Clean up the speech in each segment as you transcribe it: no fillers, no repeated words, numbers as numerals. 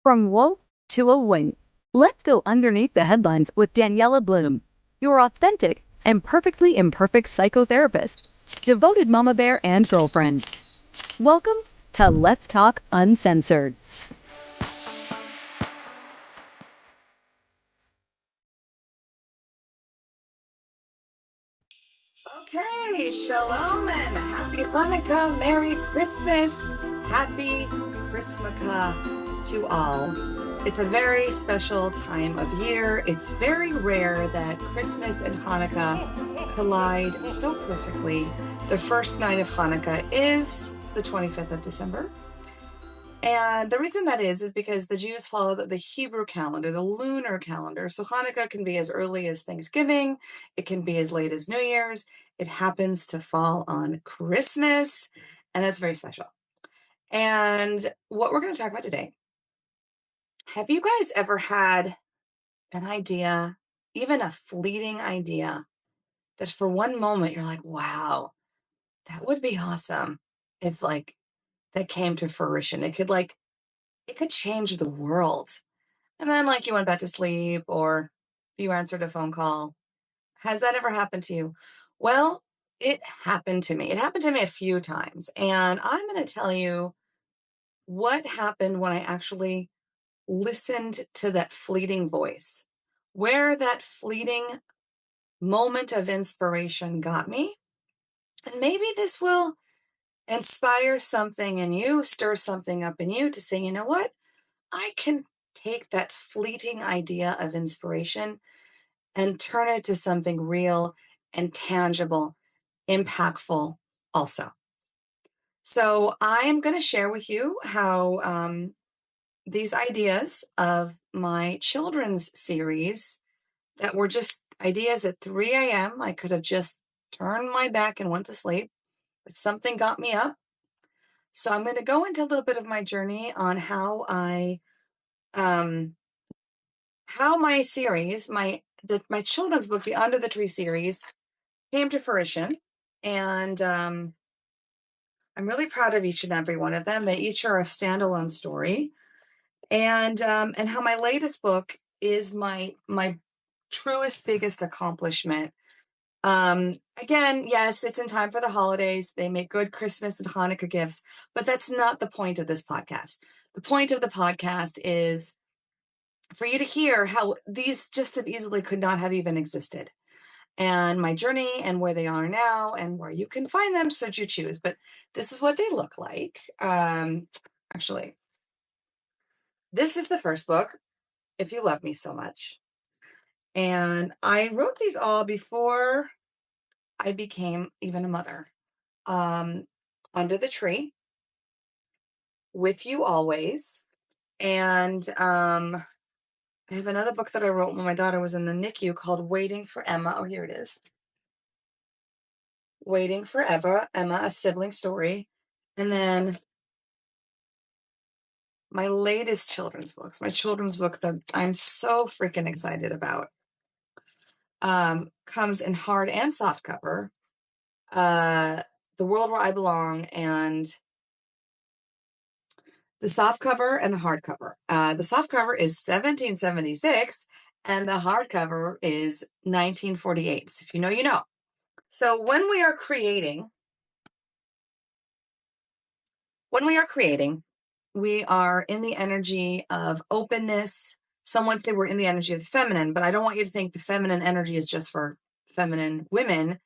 From woke to a wink. Let's go underneath the headlines with Daniella Bloom, your authentic and perfectly imperfect psychotherapist, devoted mama bear and girlfriend. Welcome to Let's Talk Uncensored. Okay, shalom and happy Hanukkah, Merry Christmas, happy Christmukkah to all. It's a very special time of year. It's very rare that Christmas and Hanukkah collide so perfectly. The first night of Hanukkah is the 25th of December. And the reason that is because the Jews follow the Hebrew calendar, the lunar calendar. So Hanukkah can be as early as Thanksgiving. It can be as late as New Year's. It happens to fall on Christmas, and that's very special. And what we're going to talk about today, have you guys ever had an idea, even a fleeting idea, that for one moment you're like, wow, that would be awesome if that came to fruition. It could change the world. And then, you went back to sleep or you answered a phone call. Has that ever happened to you? Well, it happened to me. It happened to me a few times. And I'm going to tell you what happened when I actually listened to that fleeting voice, where that fleeting moment of inspiration got me. And maybe this will inspire something in you, stir something up in you to say, you know what? I can take that fleeting idea of inspiration and turn it to something real and tangible, impactful also. So I'm going to share with you how these ideas of my children's series that were just ideas at 3 a.m. I could have just turned my back and went to sleep, but something got me up. So I'm going to go into a little bit of my journey on how my series, my children's book, the Under the Tree series, came to fruition. And I'm really proud of each and every one of them. They each are a standalone story. And how my latest book is my truest, biggest accomplishment. Again, yes, it's in time for the holidays. They make good Christmas and Hanukkah gifts, but that's not the point of this podcast. The point of the podcast is for you to hear how these just as easily could not have even existed, and my journey and where they are now and where you can find them should you choose. But this is what they look like. Actually, this is the first book, If You Love Me So Much. And I wrote these all before I became even a mother. Under the Tree, With You Always, and I have another book that I wrote when my daughter was in the NICU called Waiting for Emma. Oh, here it is. Waiting Forever, Emma, a sibling story. And then my latest children's books, my children's book that I'm so freaking excited about, comes in hard and soft cover. The World Where I Belong, and the soft cover and the hardcover. The soft cover is 1776 and the hardcover is 1948. So if you know, you know. So when we are creating, we are in the energy of openness. Some would say we're in the energy of the feminine, but I don't want you to think the feminine energy is just for feminine women.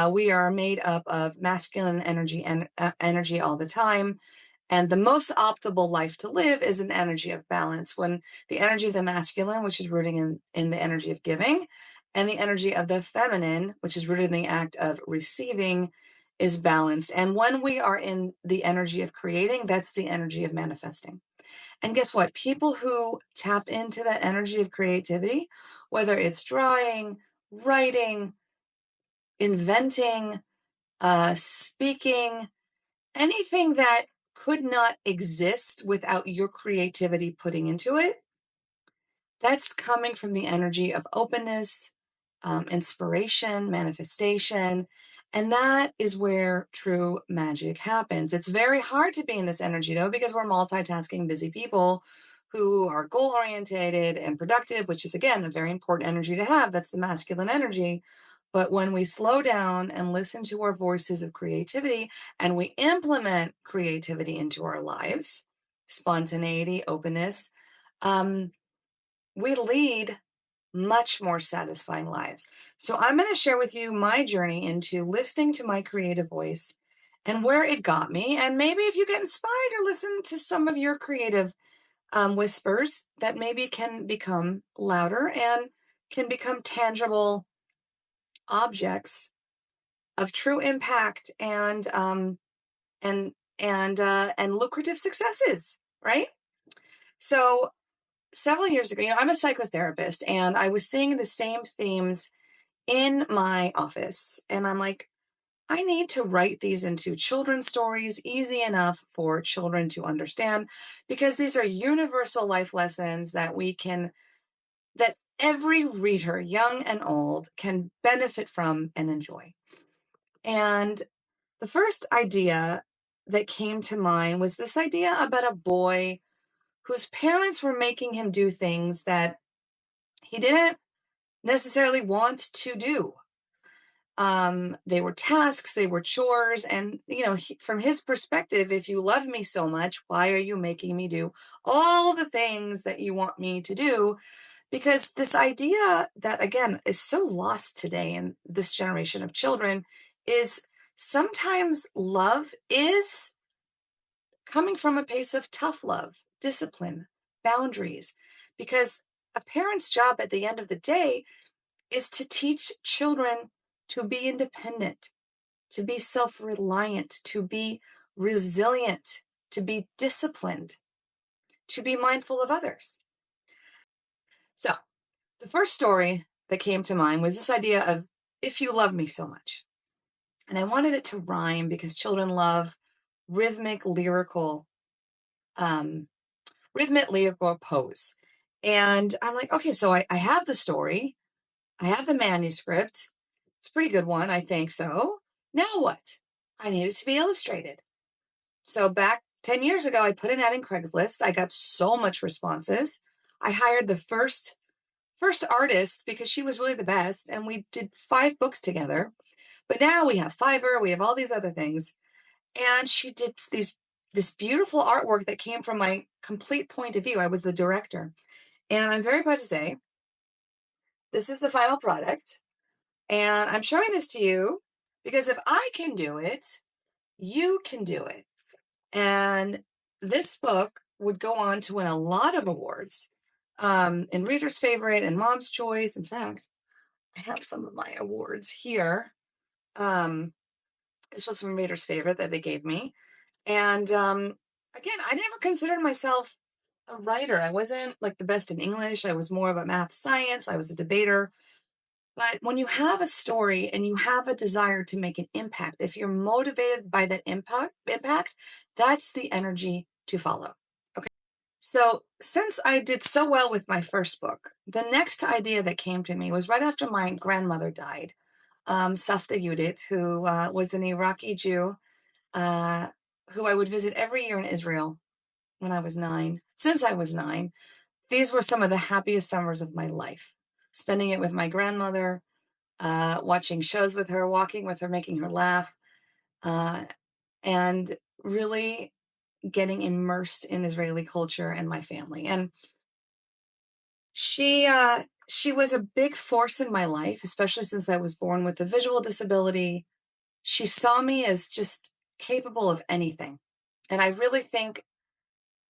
We are made up of masculine energy and energy all the time. And the most optimal life to live is an energy of balance, when the energy of the masculine, which is rooting in the energy of giving, and the energy of the feminine, which is rooted in the act of receiving, is balanced. And when we are in the energy of creating, that's the energy of manifesting. And guess what? People who tap into that energy of creativity, whether it's drawing, writing, inventing, speaking, anything that could not exist without your creativity putting into it, that's coming from the energy of openness, inspiration, manifestation. And that is where true magic happens. It's very hard to be in this energy, though, because we're multitasking, busy people who are goal oriented and productive, which is, again, a very important energy to have. That's the masculine energy. But when we slow down and listen to our voices of creativity and we implement creativity into our lives, spontaneity, openness, we lead much more satisfying lives. So I'm going to share with you my journey into listening to my creative voice and where it got me. And maybe if you get inspired or listen to some of your creative whispers, that maybe can become louder and can become tangible objects of true impact and and lucrative successes, right? So several years ago, I'm a psychotherapist, and I was seeing the same themes in my office. And I'm like, I need to write these into children's stories, easy enough for children to understand, because these are universal life lessons that every reader, young and old, can benefit from and enjoy. And the first idea that came to mind was this idea about a boy whose parents were making him do things that he didn't necessarily want to do. They were tasks, they were chores. And, from his perspective, if you love me so much, why are you making me do all the things that you want me to do? Because this idea that, again, is so lost today in this generation of children is sometimes love is coming from a place of tough love, discipline, boundaries, because a parent's job at the end of the day is to teach children to be independent, to be self-reliant, to be resilient, to be disciplined, to be mindful of others. So the first story that came to mind was this idea of, if you love me so much. And I wanted it to rhyme because children love rhythmic, lyrical, um, pose. And I'm like, okay, so I have the story. I have the manuscript. It's a pretty good one, I think so. Now what? I need it to be illustrated. So back 10 years ago, I put an ad in Craigslist. I got so much responses. I hired the first artist because she was really the best, and we did 5 books together. But now we have Fiverr, we have all these other things. And she did this beautiful artwork that came from my complete point of view. I was the director. And I'm very proud to say, this is the final product. And I'm showing this to you because if I can do it, you can do it. And this book would go on to win a lot of awards, in Reader's Favorite and Mom's Choice. In fact, I have some of my awards here. This was from Reader's Favorite that they gave me. And again, I never considered myself a writer. I wasn't like the best in English. I was more of a math science. I was a debater. But when you have a story and you have a desire to make an impact, if you're motivated by that impact, that's the energy to follow. Okay. So since I did so well with my first book, the next idea that came to me was right after my grandmother died, Safta Yudit, who was an Iraqi Jew, who I would visit every year in Israel when I was 9. Since I was 9, these were some of the happiest summers of my life, spending it with my grandmother, watching shows with her, walking with her, making her laugh, and really getting immersed in Israeli culture and my family. And she was a big force in my life, especially since I was born with a visual disability. She saw me as just capable of anything. And I really think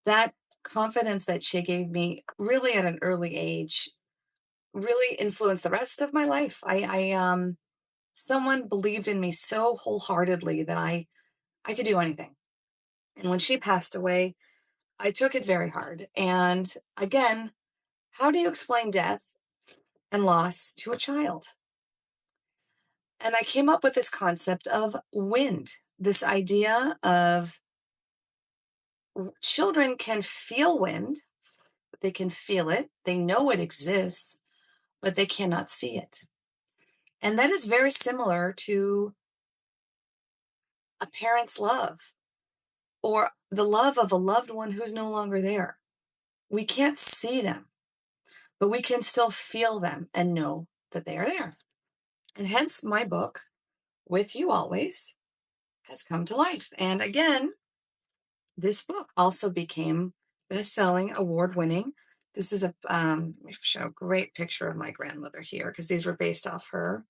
that confidence that she gave me really at an early age really influenced the rest of my life. Someone believed in me so wholeheartedly that I could do anything. And when she passed away, I took it very hard. And again, how do you explain death and loss to a child? And I came up with this concept of wind, this idea of children can feel wind, they can feel it, they know it exists, but they cannot see it. And that is very similar to a parent's love or the love of a loved one who's no longer there. We can't see them, but we can still feel them and know that they are there. And hence my book, With You Always, has come to life. And again, this book also became best-selling, award-winning. This is let me show a great picture of my grandmother here because these were based off her.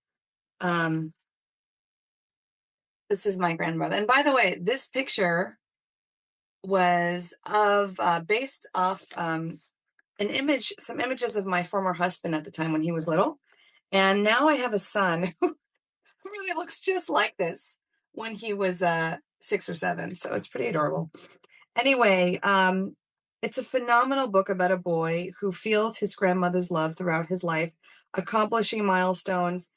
This is my grandmother. And by the way, this picture was based off some images of my former husband at the time when he was little. And now I have a son who really looks just like this when he was 6 or 7. So it's pretty adorable. Anyway, it's a phenomenal book about a boy who feels his grandmother's love throughout his life, accomplishing milestones.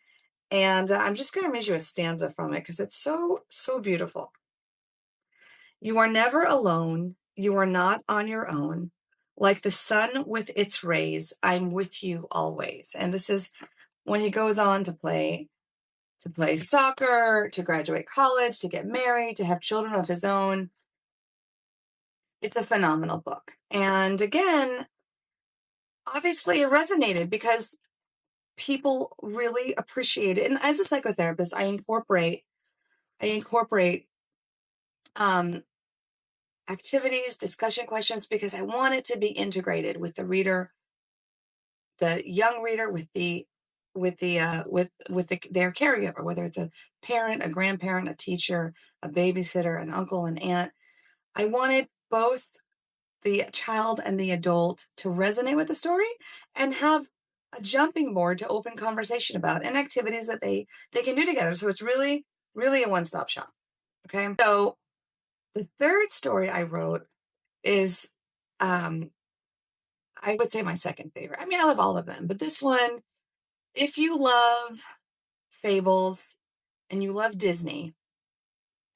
And I'm just going to read you a stanza from it because it's so, so beautiful. You are never alone. You are not on your own. Like the sun with its rays, I'm with you always. And this is when he goes on to play soccer, to graduate college, to get married, to have children of his own. It's a phenomenal book. And again, obviously it resonated because people really appreciate it. And as a psychotherapist, I incorporate activities, discussion questions, because I want it to be integrated with the reader, the young reader, with their caregiver, whether it's a parent, a grandparent, a teacher, a babysitter, an uncle, an aunt. I wanted both the child and the adult to resonate with the story and have a jumping board to open conversation about and activities that they can do together. So it's really, really a one-stop shop. Okay. So the third story I wrote is, I would say my second favorite. I mean, I love all of them, but this one, if you love fables and you love Disney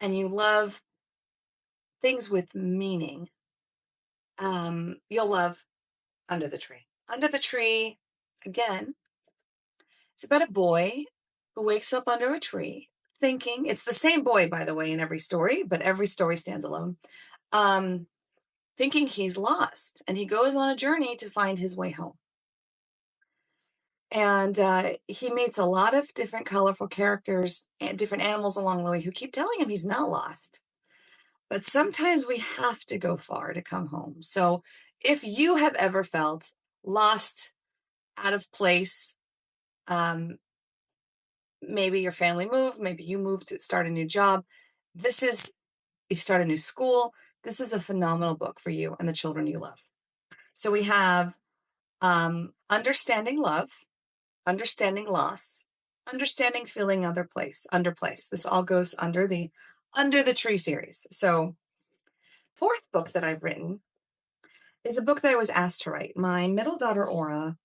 and you love things with meaning, you'll love Under the Tree. Under the Tree, again, it's about a boy who wakes up under a tree thinking, it's the same boy, by the way, in every story, but every story stands alone, thinking he's lost. And he goes on a journey to find his way home. And he meets a lot of different colorful characters and different animals along the way who keep telling him he's not lost. But sometimes we have to go far to come home. So if you have ever felt lost, out of place, maybe your family moved, maybe you moved to start a new job, you start a new school, this is a phenomenal book for you and the children you love. So we have understanding love, understanding loss, understanding feeling under place. This all goes under the Tree series. So fourth book that I've written is a book that I was asked to write. My middle daughter, Aura,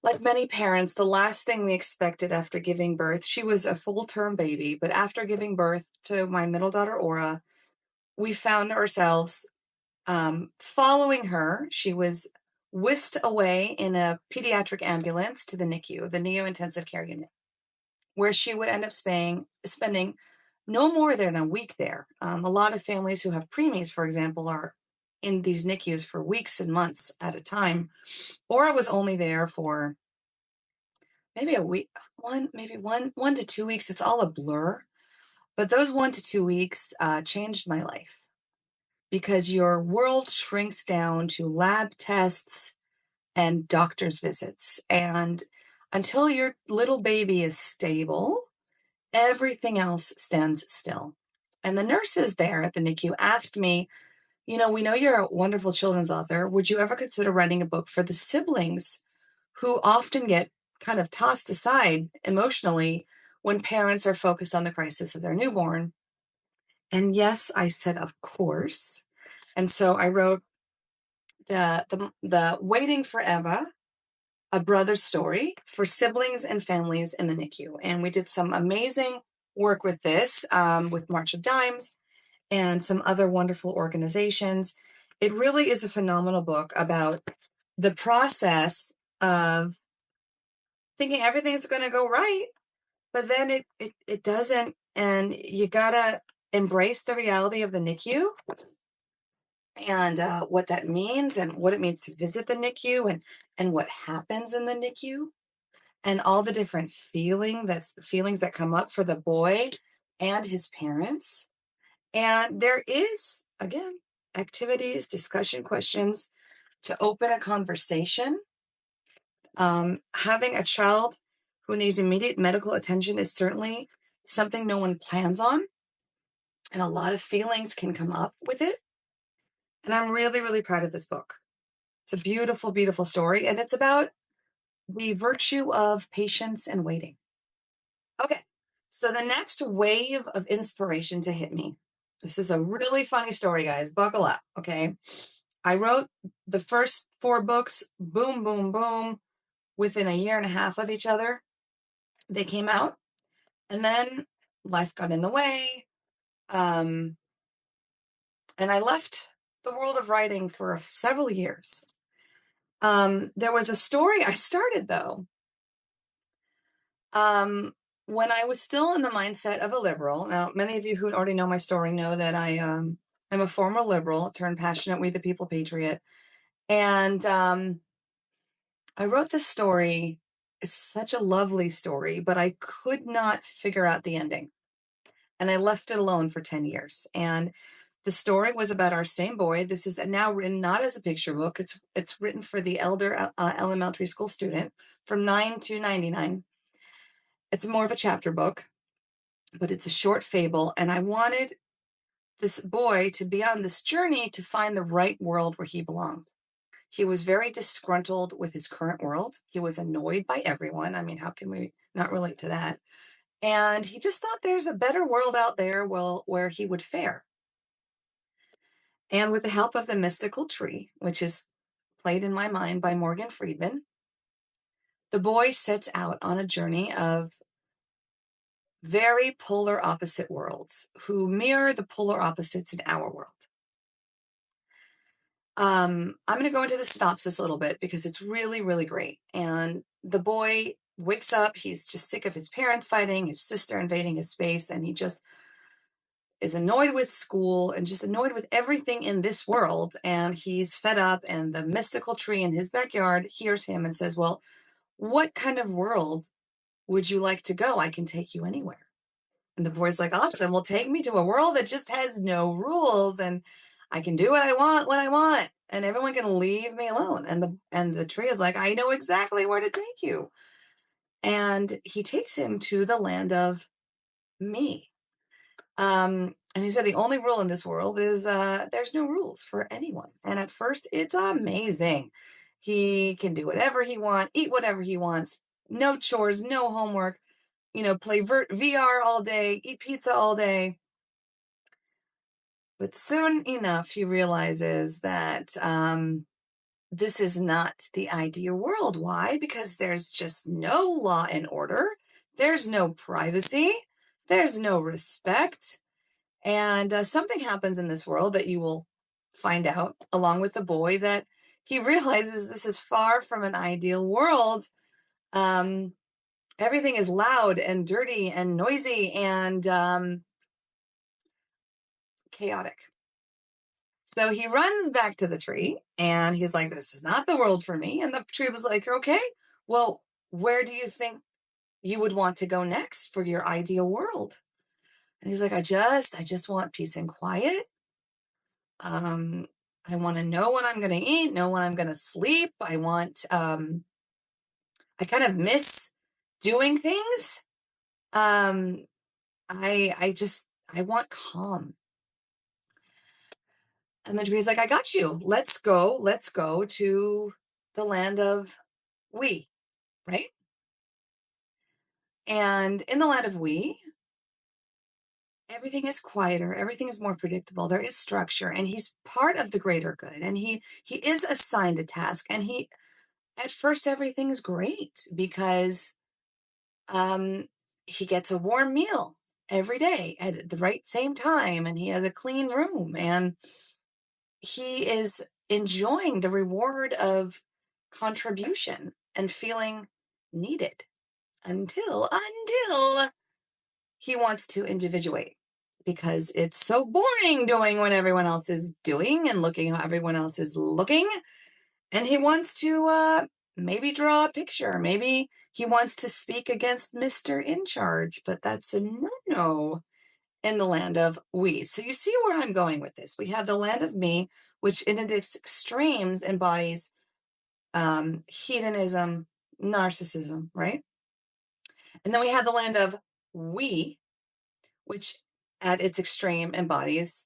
like many parents, the last thing we expected after giving birth, she was a full-term baby, but after giving birth to my middle daughter, Aura, we found ourselves following her. She was whisked away in a pediatric ambulance to the NICU, the Neo Intensive Care Unit, where she would end up spending no more than a week there. A lot of families who have preemies, for example, are in these NICUs for weeks and months at a time. Aura was only there for maybe a week, maybe one to 2 weeks. It's all a blur. But those 1 to 2 weeks changed my life because your world shrinks down to lab tests and doctor's visits. And until your little baby is stable, everything else stands still. And the nurses there at the NICU asked me, we know you're a wonderful children's author. Would you ever consider writing a book for the siblings who often get kind of tossed aside emotionally when parents are focused on the crisis of their newborn? And yes, I said, of course. And so I wrote the Waiting for Eva, a brother's story for siblings and families in the NICU. And we did some amazing work with this, with March of Dimes and some other wonderful organizations. It really is a phenomenal book about the process of thinking everything's going to go right, but then it doesn't. And you gotta embrace the reality of the NICU and what that means and what it means to visit the NICU and what happens in the NICU and all the different feelings that come up for the boy and his parents. And there is, again, activities, discussion questions to open a conversation. Having a child who needs immediate medical attention is certainly something no one plans on. And a lot of feelings can come up with it. And I'm really, really proud of this book. It's a beautiful, beautiful story. And it's about the virtue of patience and waiting. Okay. So the next wave of inspiration to hit me. This is a really funny story, guys. Buckle up. Okay. I wrote the first 4 books, boom, boom, boom, within a year and a half of each other. They came out. And then life got in the way. And I left the world of writing for several years. There was a story I started, though, when I was still in the mindset of a liberal. Now, many of you who already know my story know that I am a former liberal turned passionate We the People patriot. And I wrote this story. It's such a lovely story, but I could not figure out the ending. And I left it alone for 10 years. And the story was about our same boy. This is now written not as a picture book. It's written for the elder elementary school student from 9 to 99. It's more of a chapter book, but it's a short fable. And I wanted this boy to be on this journey to find the right world where he belonged. He was very disgruntled with his current world. He was annoyed by everyone. I mean, how can we not relate to that? And he just thought there's a better world out there where he would fare. And with the help of the mystical tree, which is played in my mind by Morgan Friedman, the boy sets out on a journey of very polar opposite worlds who mirror the polar opposites in our world. I'm going to go into the synopsis a little bit because it's really, really great. And the boy wakes up. He's just sick of his parents fighting, his sister invading his space, and he just is annoyed with school and just annoyed with everything in this world. And he's fed up, and the mystical tree in his backyard hears him and says, well, what kind of world would you like to go? I can take you anywhere. And the boy's like, awesome. Well, take me to a world that just has no rules and I can do what I want when I want. And everyone can leave me alone. And the tree is like, I know exactly where to take you. And he takes him to the land of me. And he said the only rule in this world is there's no rules for anyone. And at first, it's amazing. He can do whatever he wants, eat whatever he wants, no chores, no homework, play VR all day, eat pizza all day. But soon enough, he realizes that this is not the ideal world. Why? Because there's just no law and order. There's no privacy. There's no respect. And something happens in this world that you will find out along with the boy that he realizes this is far from an ideal world. Everything is loud and dirty and noisy and chaotic. So he runs back to the tree and he's like, this is not the world for me. And the tree was like, okay, well, where do you think you would want to go next for your ideal world? And he's like, I just want peace and quiet. I want to know what I'm going to eat, know when I'm going to sleep. I kind of miss doing things. I want calm. And the tree's like, I got you. Let's go to the land of we, right? And in the land of we, everything is quieter, everything is more predictable, there is structure, and he's part of the greater good. And he is assigned a task, and at first everything is great because he gets a warm meal every day at the right same time, and he has a clean room, and he is enjoying the reward of contribution and feeling needed until he wants to individuate. because it's so boring doing what everyone else is doing and looking how everyone else is looking. And he wants to maybe draw a picture. Maybe he wants to speak against Mr. In Charge, but that's a no-no in the land of we. So you see where I'm going with this. We have the land of me, which in its extremes embodies hedonism, narcissism, right? And then we have the land of we, which at its extreme embodies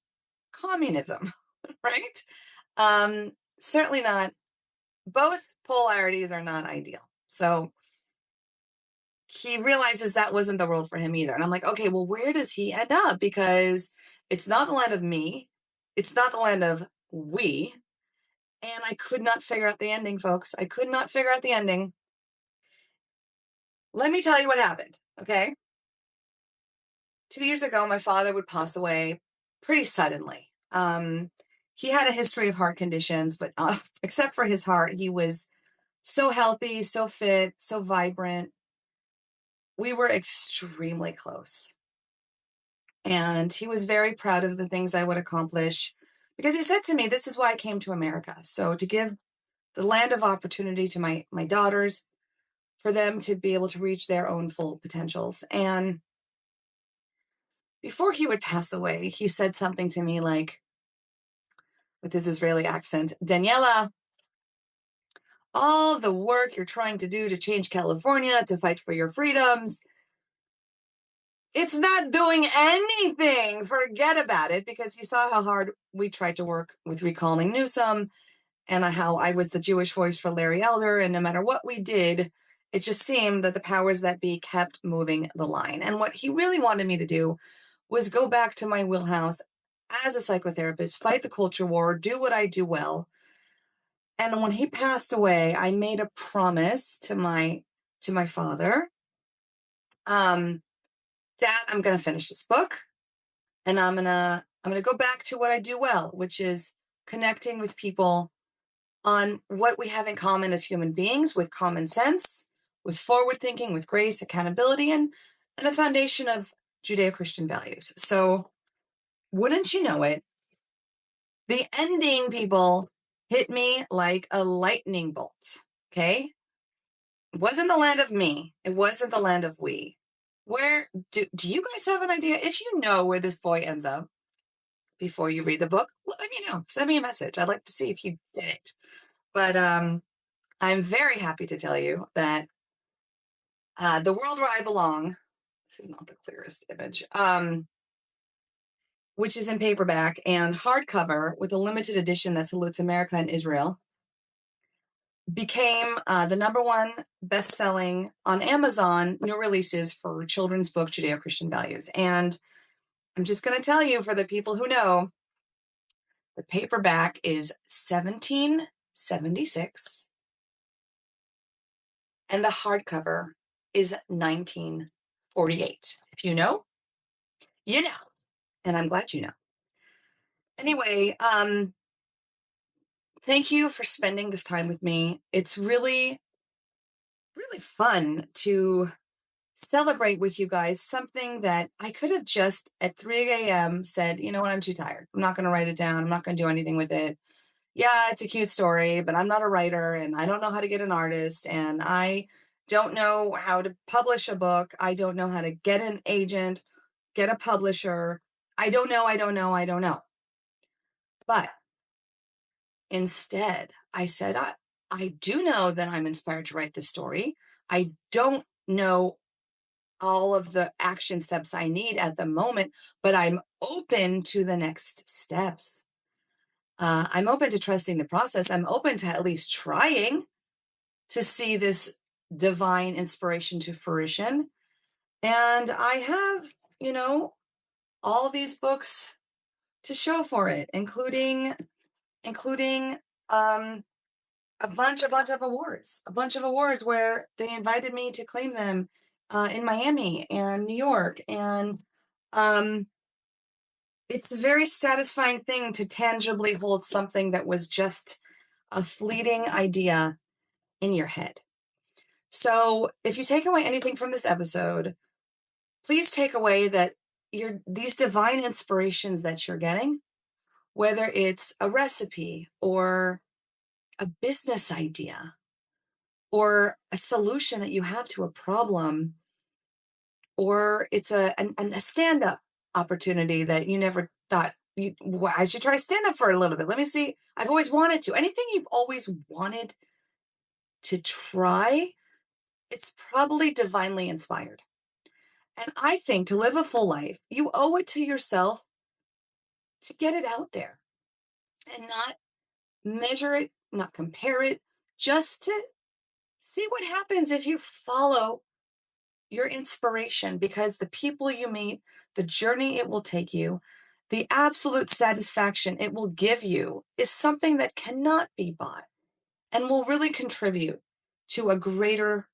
communism, right? Certainly not, both polarities are not ideal. So he realizes that wasn't the world for him either. And I'm like, okay, well, where does he end up? Because it's not the land of me. It's not the land of we. And I could not figure out the ending, folks. I could not figure out the ending. Let me tell you what happened, okay? 2 years ago, my father would pass away pretty suddenly. He had a history of heart conditions, but except for his heart, he was so healthy, so fit, so vibrant. We were extremely close. And he was very proud of the things I would accomplish because he said to me, this is why I came to America. So to give the land of opportunity to my daughters, for them to be able to reach their own full potentials. And before he would pass away, he said something to me like, with his Israeli accent, Daniela, all the work you're trying to do to change California, to fight for your freedoms, it's not doing anything. Forget about it, because you saw how hard we tried to work with recalling Newsom and how I was the Jewish voice for Larry Elder. And no matter what we did, it just seemed that the powers that be kept moving the line. And what he really wanted me to do was go back to my wheelhouse as a psychotherapist, fight the culture war, do what I do well. And when he passed away, I made a promise to my father. Dad, I'm going to finish this book, and I'm going to go back to what I do well, which is connecting with people on what we have in common as human beings, with common sense, with forward thinking, with grace, accountability, and a foundation of Judeo-Christian values. So wouldn't you know it, the ending, people, hit me like a lightning bolt, okay? It wasn't the land of me. It wasn't the land of we. Where do you guys have an idea? If you know where this boy ends up before you read the book, let me know. Send me a message. I'd like to see if you did it. But I'm very happy to tell you that the world where I belong, this is not the clearest image, which is in paperback and hardcover with a limited edition that salutes America and Israel, became the #1 best-selling on Amazon new releases for children's book Judeo-Christian values. And I'm just going to tell you, for the people who know, the paperback is $17.76 and the hardcover is $19.48. If you know, you know. And I'm glad you know. Anyway, thank you for spending this time with me. It's really, really fun to celebrate with you guys something that I could have just at 3 a.m. said, you know what, I'm too tired. I'm not going to write it down. I'm not going to do anything with it. Yeah, it's a cute story, but I'm not a writer and I don't know how to get an artist and I don't know how to publish a book. I don't know how to get an agent, get a publisher. I don't know. But instead, I said, I do know that I'm inspired to write this story. I don't know all of the action steps I need at the moment, but I'm open to the next steps. I'm open to trusting the process. I'm open to at least trying to see this divine inspiration to fruition. And I have, all these books to show for it, including a bunch of awards where they invited me to claim them in Miami and New York. And it's a very satisfying thing to tangibly hold something that was just a fleeting idea in your head. So if you take away anything from this episode, please take away that these divine inspirations that you're getting, whether it's a recipe or a business idea or a solution that you have to a problem, or it's a stand-up opportunity that you never thought I should try stand-up for a little bit. Let me see. I've always wanted to. Anything you've always wanted to try, it's probably divinely inspired. And I think to live a full life, you owe it to yourself to get it out there and not measure it, not compare it, just to see what happens if you follow your inspiration, because the people you meet, the journey it will take you, the absolute satisfaction it will give you is something that cannot be bought and will really contribute to a greater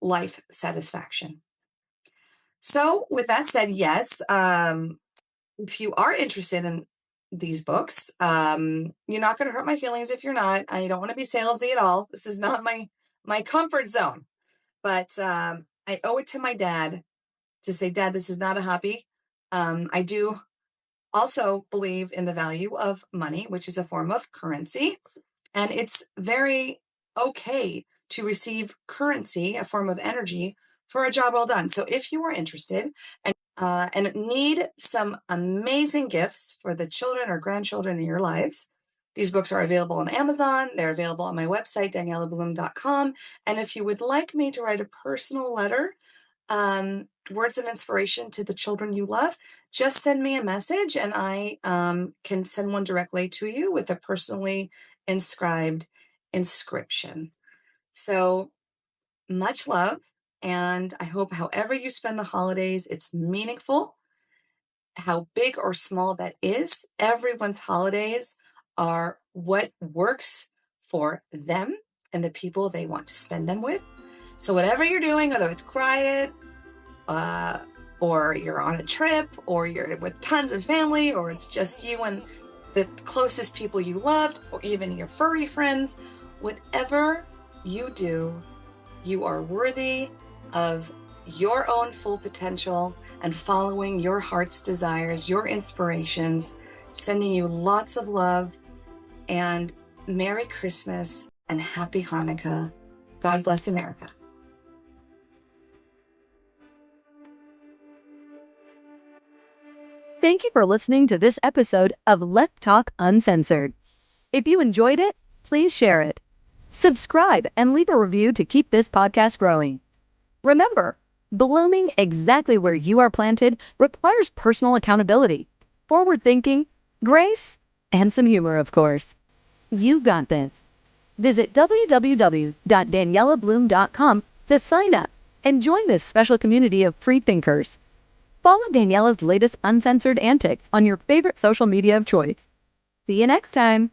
life satisfaction. So, with that said, yes, if you are interested in these books, you're not going to hurt my feelings if you're not. I don't want to be salesy at all. This is not my comfort zone, but I owe it to my dad to say, Dad, this is not a hobby. I do also believe in the value of money, which is a form of currency. And it's very okay to receive currency, a form of energy, for a job well done. So if you are interested and need some amazing gifts for the children or grandchildren in your lives, these books are available on Amazon. They're available on my website, daniellabloom.com. And if you would like me to write a personal letter, words of inspiration to the children you love, just send me a message and I can send one directly to you with a personally inscribed inscription. So much love. And I hope however you spend the holidays, it's meaningful. How big or small that is, everyone's holidays are what works for them and the people they want to spend them with. So whatever you're doing, whether it's quiet, or you're on a trip, or you're with tons of family, or it's just you and the closest people you loved, or even your furry friends, whatever you do, you are worthy of your own full potential and following your heart's desires, your inspirations. Sending you lots of love, and Merry Christmas and Happy Hanukkah. God bless America. Thank you for listening to this episode of Let's Talk Uncensored. If you enjoyed it, please share it. Subscribe and leave a review to keep this podcast growing. Remember, blooming exactly where you are planted requires personal accountability, forward thinking, grace, and some humor, of course. You got this. Visit www.daniellabloom.com to sign up and join this special community of free thinkers. Follow Daniela's latest uncensored antics on your favorite social media of choice. See you next time.